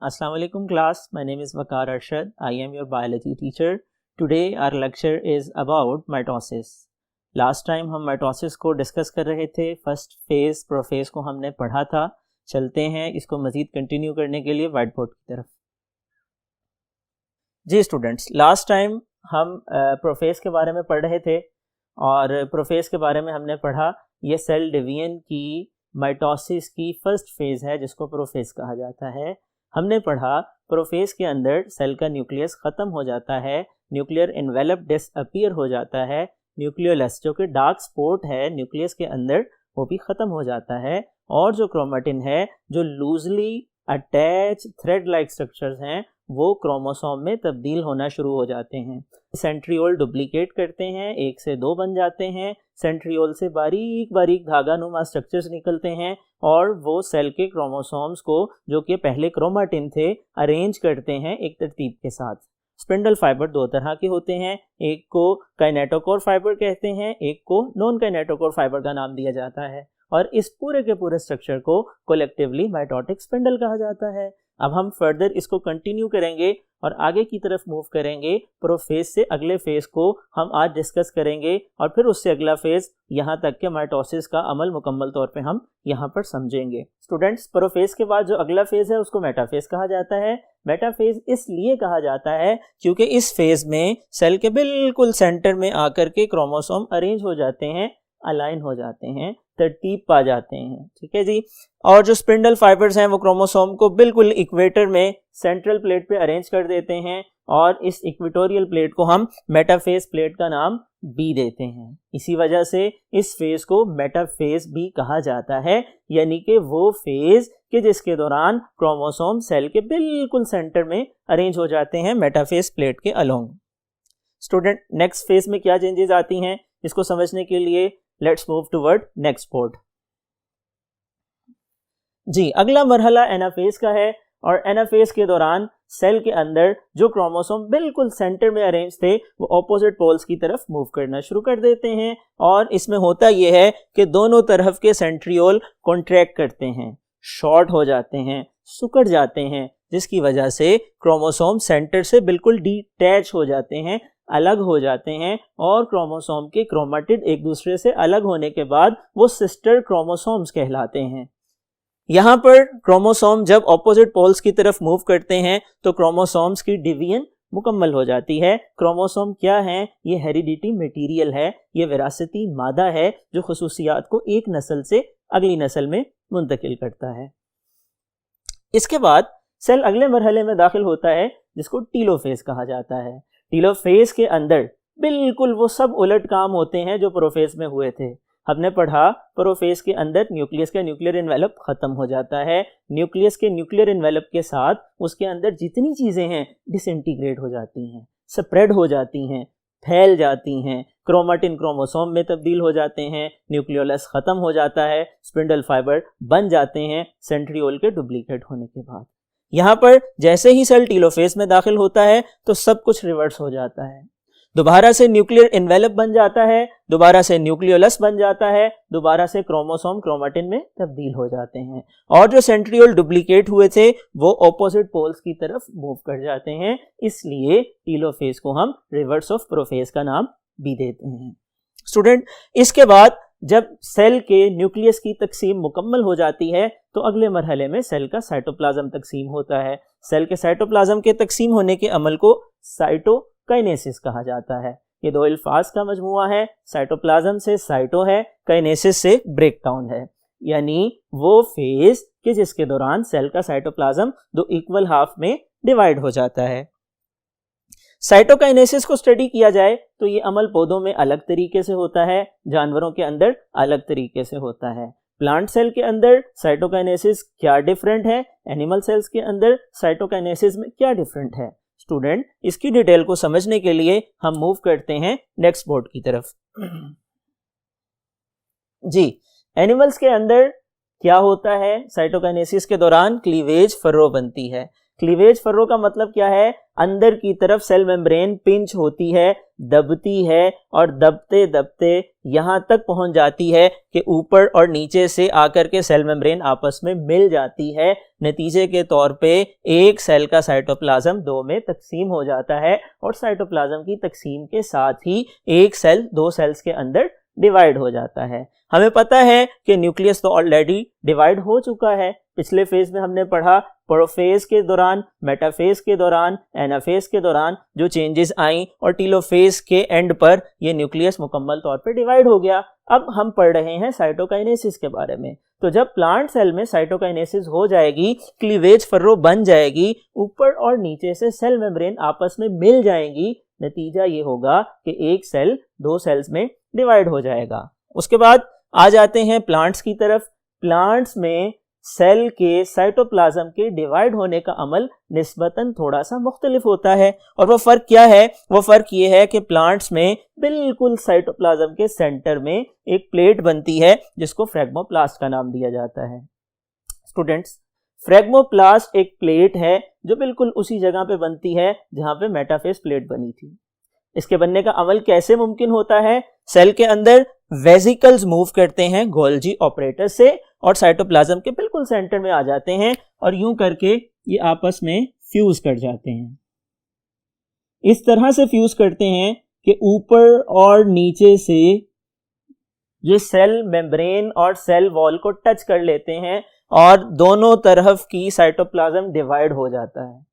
Assalamu alaikum class. My name is Waqar Arshad. I am your biology teacher. Today our lecture is about mitosis. Last time हम mitosis को discuss कर रहे थे. First phase prophase को हमने पढ़ा था. चलते हैं इसको मज़ीद कंटिन्यू करने के लिए व्हाइट बोर्ड की तरफ. जी स्टूडेंट्स, लास्ट टाइम हम प्रोफेज के बारे में पढ़ रहे थे और प्रोफेज के बारे में हमने पढ़ा ये सेल डिवीजन की माइटोसिस की फर्स्ट फेज़ है जिसको प्रोफेज कहा जाता है. हमने पढ़ा प्रोफेज के अंदर सेल का न्यूक्लियस ख़त्म हो जाता है, न्यूक्लियर एनवेलप डिसअपीयर हो जाता है, न्यूक्लियोलस जो कि डार्क स्पॉट है न्यूक्लियस के अंदर वो भी ख़त्म हो जाता है और जो क्रोमेटिन है जो loosely attach thread like structures हैं वो क्रोमोसोम में तब्दील होना शुरू हो जाते हैं. सेंट्रियोल डुप्लीकेट करते हैं, 1 से 2 बन जाते हैं. सेंट्रियोल से बारीक बारीक धागा नुमा स्ट्रक्चर्स निकलते हैं और वो सेल के क्रोमोसोम्स को जो कि पहले क्रोमेटिन थे अरेंज करते हैं एक तरतीब के साथ. स्पिंडल फाइबर 2 तरह के होते हैं, एक को काइनेटोकोर फाइबर कहते हैं, एक को नॉन काइनेटोकोर फाइबर का नाम दिया जाता है और इस पूरे के पूरे स्ट्रक्चर को कलेक्टिवली माइटोटिक स्पिंडल कहा जाता है. अब हम फर्दर इसको कंटिन्यू करेंगे और आगे की तरफ मूव करेंगे. प्रोफेज से अगले फेज को हम आज डिस्कस करेंगे और फिर उससे अगला फेज यहाँ तक के माइटोसिस का अमल मुकम्मल तौर पे हम यहाँ पर समझेंगे. स्टूडेंट्स, प्रोफेज के बाद जो अगला फेज है उसको मेटाफेज कहा जाता है. मेटाफेज इसलिए कहा जाता है क्योंकि इस फेज में सेल के बिल्कुल सेंटर में आकर के क्रोमोसोम अरेंज हो जाते हैं, अलाइन हो जाते हैं, तरतीब पा जाते हैं. ठीक है जी. और जो स्पिंडल फाइबर्स हैं वो क्रोमोसोम को बिल्कुल इक्वेटर में सेंट्रल प्लेट पे अरेंज कर देते हैं और इस इक्वेटोरियल प्लेट को हम मेटाफेज प्लेट का नाम बी देते हैं. इसी वजह से इस फेज को मेटाफेज भी कहा जाता है, यानी कि वो फेज कि जिसके दौरान क्रोमोसोम सेल के बिल्कुल सेंटर में अरेंज हो जाते हैं मेटाफेज प्लेट के अलोंग. स्टूडेंट, नेक्स्ट फेज में क्या चेंजेस आती हैं इसको समझने के लिए let's move toward next port. जी, अगला मरहला एनाफेज का है और एनाफेज के दौरान सेल के अंदर जो क्रोमोसोम बिल्कुल सेंटर में अरेंज थे वो ऑपोजिट पोल्स की तरफ मूव करना शुरू कर देते हैं और इसमें होता यह है कि दोनों तरफ के सेंट्रियोल कॉन्ट्रैक्ट करते हैं, शॉर्ट हो जाते हैं, सुकड़ जाते हैं, जिसकी वजह से क्रोमोसोम सेंटर से बिल्कुल डिटैच हो जाते हैं, अलग हो जाते हैं और क्रोमोसोम के क्रोमेटिड एक दूसरे से अलग होने के बाद वो सिस्टर क्रोमोसोम्स कहलाते हैं. यहाँ पर क्रोमोसोम जब ऑपोजिट पोल्स की तरफ मूव करते हैं तो क्रोमोसोम्स की डिवीजन मुकम्मल हो जाती है. क्रोमोसोम क्या है? ये हेरिडिटी मटेरियल है, ये विरासती मादा है जो खुसूसियात को एक नस्ल से अगली नस्ल में मुंतकिल करता है. इसके बाद सेल अगले मरहले में दाखिल होता है जिसको टीलोफेज कहा जाता है. टीलोफेज के अंदर बिल्कुल वो सब उलट काम होते हैं जो प्रोफेज में हुए थे. हमने पढ़ा प्रोफेज के अंदर न्यूक्लियस का न्यूक्लियर एनवेलप खत्म हो जाता है, न्यूक्लियस के न्यूक्लियर एनवेलप के साथ उसके अंदर जितनी चीज़ें हैं डिसइंटीग्रेट हो जाती हैं, स्प्रेड हो जाती हैं, फैल जाती हैं, क्रोमेटिन क्रोमोसोम में तब्दील हो जाते हैं, न्यूक्लियोलस ख़त्म हो जाता है, स्पिंडल फाइबर बन जाते हैं सेंट्रियोल के डुप्लीकेट होने के बाद. यहाँ पर जैसे ही सेल टीलोफेज में दाखिल होता है तो सब कुछ रिवर्स हो जाता है. दोबारा से न्यूक्लियर एनवेलप बन जाता है, दोबारा से न्यूक्लियोलस बन जाता है, दोबारा से क्रोमोसोम क्रोमेटिन में तब्दील हो जाते हैं और जो सेंट्रियोल डुप्लीकेट हुए थे वो ऑपोजिट पोल्स की तरफ मूव कर जाते हैं. इसलिए टीलोफेज को हम रिवर्स ऑफ प्रोफेज का नाम भी देते हैं. स्टूडेंट, इसके बाद जब सेल के न्यूक्लियस की तकसीम मुकम्मल हो जाती है तो अगले मरहले में सेल का साइटोप्लाज्म तकसीम होता है. सेल के साइटोप्लाज्म के तकसीम होने के अमल को साइटोकाइनेसिस कहा जाता है. ये 2 अल्फाज का मजमुआ है. साइटोप्लाज्म से साइटो है, काइनेसिस से ब्रेकडाउन है, यानी वो फेज कि जिसके दौरान सेल का साइटोप्लाज्म 2 इक्वल हाफ में डिवाइड हो जाता है. साइटोकाइनेसिस को स्टडी किया जाए तो ये अमल पौधों में अलग तरीके से होता है, जानवरों के अंदर अलग तरीके से होता है. प्लांट सेल के अंदर साइटोकाइनेसिस क्या डिफरेंट है, एनिमल सेल्स के अंदर साइटोकाइनेसिस में क्या डिफरेंट है. स्टूडेंट, इसकी डिटेल को समझने के लिए हम मूव करते हैं नेक्स्ट बोर्ड की तरफ. जी, एनिमल्स के अंदर क्या होता है? साइटोकाइनेसिस के दौरान क्लीवेज फर्रो बनती है. क्लीवेज फर्रो का मतलब क्या है? अंदर की तरफ सेल मेम्ब्रेन पिंच होती है, दबती है और दबते दबते यहाँ तक पहुंच जाती है कि ऊपर और नीचे से आकर के सेल मेम्ब्रेन आपस में मिल जाती है। नतीजे के तौर पे एक सेल का साइटोप्लाज्म दो में तकसीम हो जाता है और साइटोप्लाज्म की तकसीम के साथ ही एक सेल दो सेल्स के अंदर डिवाइड हो जाता है। हमें पता है कि न्यूक्लियस तो ऑलरेडी डिवाइड हो चुका है। पिछले फेज में हमने पढ़ा प्रोफेज के दौरान, मेटाफेज के दौरान, एनाफेज के दौरान जो चेंजेस आई और टीलोफेज के एंड पर यह न्यूक्लियस मुकम्मल तौर पर डिवाइड हो गया। अब हम पढ़ रहे हैं साइटोकाइनेसिस के बारे में। तो जब प्लांट सेल में साइटोकाइनेसिस हो जाएगी, क्लीवेज फर्रो बन जाएगी, ऊपर और नीचे से सेल मेम्ब्रेन आपस में मिल जाएंगी, नतीजा ये होगा कि एक सेल दो सेल्स में डिवाइड हो जाएगा। उसके बाद आ जाते हैं प्लांट्स की तरफ। प्लांट्स में सेल के साइटोप्लाज्म के डिवाइड होने का अमल निस्बतन थोड़ा सा मुख्तलिफ होता है और वो फ़र्क क्या है? वो फ़र्क ये है कि प्लांट्स में बिल्कुल साइटोप्लाज्म के सेंटर में एक प्लेट बनती है जिसको फ्रैग्मोप्लास्ट का नाम दिया जाता है। स्टूडेंट्स, फ्रैग्मोप्लास्ट एक प्लेट है जो बिल्कुल उसी जगह पे बनती है जहां पे मेटाफेज प्लेट बनी थी। इसके बनने का अमल कैसे मुमकिन होता है? सेल के अंदर वेसिकल्स मूव करते हैं गोल्जी ऑपरेटर से और साइटोप्लाज्म के बिल्कुल सेंटर में आ जाते हैं और यूं करके ये आपस में फ्यूज कर जाते हैं। इस तरह से फ्यूज करते हैं कि ऊपर और नीचे से ये सेल मेम्ब्रेन और सेल वॉल को टच कर लेते हैं और दोनों तरफ की साइटोप्लाज्म डिवाइड हो जाता है।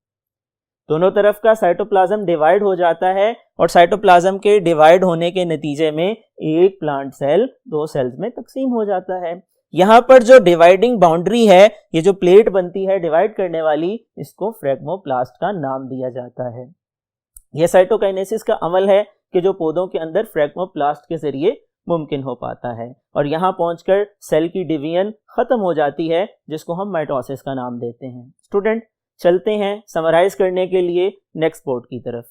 दोनों तरफ का साइटोप्लाज्म डिवाइड हो जाता है और साइटोप्लाज्म के डिवाइड होने के नतीजे में एक प्लांट सेल दो सेल्स में तकसीम हो जाता है। यहाँ पर जो डिवाइडिंग बाउंड्री है, ये जो प्लेट बनती है डिवाइड करने वाली, इसको फ्रैग्मोप्लास्ट का नाम दिया जाता है। यह साइटोकाइनेसिस का अमल है कि जो पौधों के अंदर फ्रैग्मोप्लास्ट के जरिए मुमकिन हो पाता है और यहाँ पहुंचकर सेल की डिवीजन खत्म हो जाती है जिसको हम माइटोसिस का नाम देते हैं। स्टूडेंट, चलते हैं समराइज करने के लिए नेक्स्ट बोर्ड की तरफ।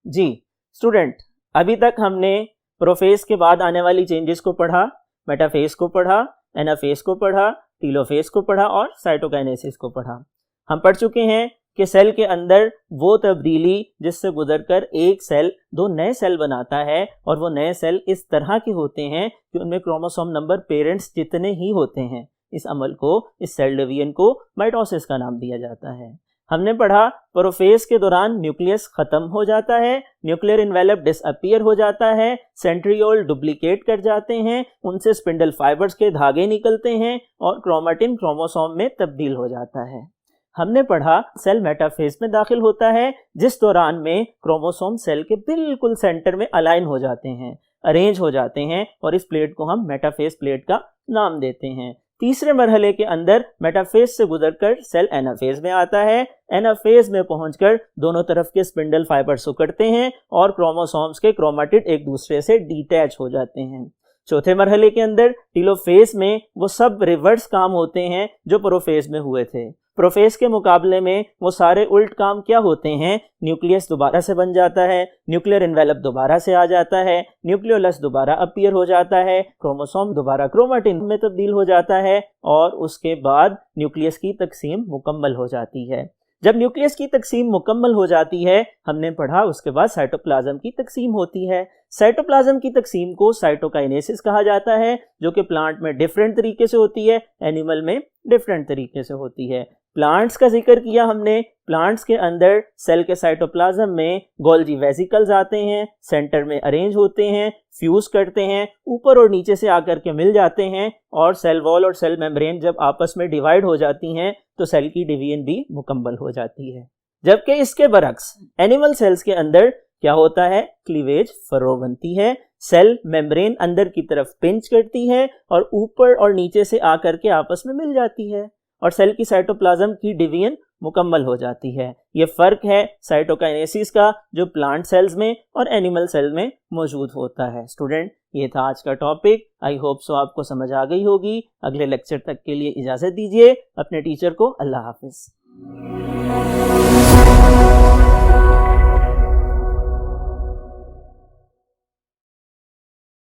जी स्टूडेंट, अभी तक हमने प्रोफेज के बाद आने वाली चेंजेस को पढ़ा, मेटाफेज को पढ़ा, एनाफेज को पढ़ा, टीलोफेज को पढ़ा और साइटोकाइनेसिस को पढ़ा। हम पढ़ चुके हैं कि सेल के अंदर वो तब्दीली जिससे गुजरकर एक सेल दो नए सेल बनाता है और वो नए सेल इस तरह के होते हैं कि उनमें क्रोमोसोम नंबर पेरेंट्स जितने ही होते हैं। इस अमल को, इस सेल डिवीजन को माइटोसिस का नाम दिया जाता है। हमने पढ़ा प्रोफेज के दौरान न्यूक्लियस खत्म हो जाता है, न्यूक्लियर इन्वेलप डिसअपीयर हो जाता है, सेंट्रियोल डुप्लीकेट कर जाते हैं, उनसे स्पिंडल फाइबर्स के धागे निकलते हैं और क्रोमेटिन क्रोमोसोम में तब्दील हो जाता है। हमने पढ़ा सेल मेटाफेज में दाखिल होता है जिस दौरान में क्रोमोसोम सेल के बिल्कुल सेंटर में अलाइन हो जाते हैं, अरेंज हो जाते हैं और इस प्लेट को हम मेटाफेज प्लेट का नाम देते हैं। तीसरे मरहले के अंदर मेटाफेज से गुजरकर सेल एनाफेज में आता है। एनाफेज में पहुंचकर दोनों तरफ के स्पिंडल फाइबर सिकुड़ते हैं और क्रोमोसोम्स के क्रोमेटिड एक दूसरे से डिटैच हो जाते हैं। चौथे मरहले के अंदर टीलोफेज में वो सब रिवर्स काम होते हैं जो प्रोफेज में हुए थे। प्रोफेज के मुकाबले में वो सारे उल्ट काम क्या होते हैं? न्यूक्लियस दोबारा से बन जाता है, न्यूक्लियर इन्वेलप दोबारा से आ जाता है, न्यूक्लियोलस दोबारा अपीयर हो जाता है, क्रोमोसोम दोबारा क्रोमेटिन में तब्दील हो जाता है और उसके बाद न्यूक्लियस की तकसीम मुकम्मल हो जाती है। जब न्यूक्लियस की तकसीम मुकम्मल हो जाती है, हमने पढ़ा उसके बाद साइटोप्लाज्म की तकसीम होती है। साइटोप्लाज्म की तकसीम को साइटोकाइनेसिस कहा जाता है जो कि प्लांट में डिफरेंट तरीके से होती है, एनिमल में डिफरेंट तरीके से होती है। प्लांट्स का जिक्र किया हमने। प्लांट्स के अंदर सेल के साइटोप्लाज्म में गोल्जी वेसिकल्स आते हैं, सेंटर में अरेंज होते हैं, फ्यूज करते हैं, ऊपर और नीचे से आकर के मिल जाते हैं और सेल वॉल और सेल मेम्ब्रेन जब आपस में डिवाइड हो जाती हैं तो सेल की डिवीजन भी मुकम्मल हो जाती है। जबकि इसके बरक्स एनिमल सेल्स के अंदर क्या होता है? क्लीवेज फरो बनती है, सेल मेम्ब्रेन अंदर की तरफ पिंच करती है और ऊपर और नीचे से आकर के आपस में मिल जाती है और सेल की साइटोप्लाज्म की डिवीजन मुकम्मल हो जाती है। ये फ़र्क है साइटोकाइनेसिस का जो प्लांट सेल्स में और एनिमल सेल में मौजूद होता है। स्टूडेंट, ये था आज का टॉपिक। आई होप सो आपको समझ आ गई होगी। अगले लेक्चर तक के लिए इजाज़त दीजिए। अपने टीचर को अल्लाह हाफिज़।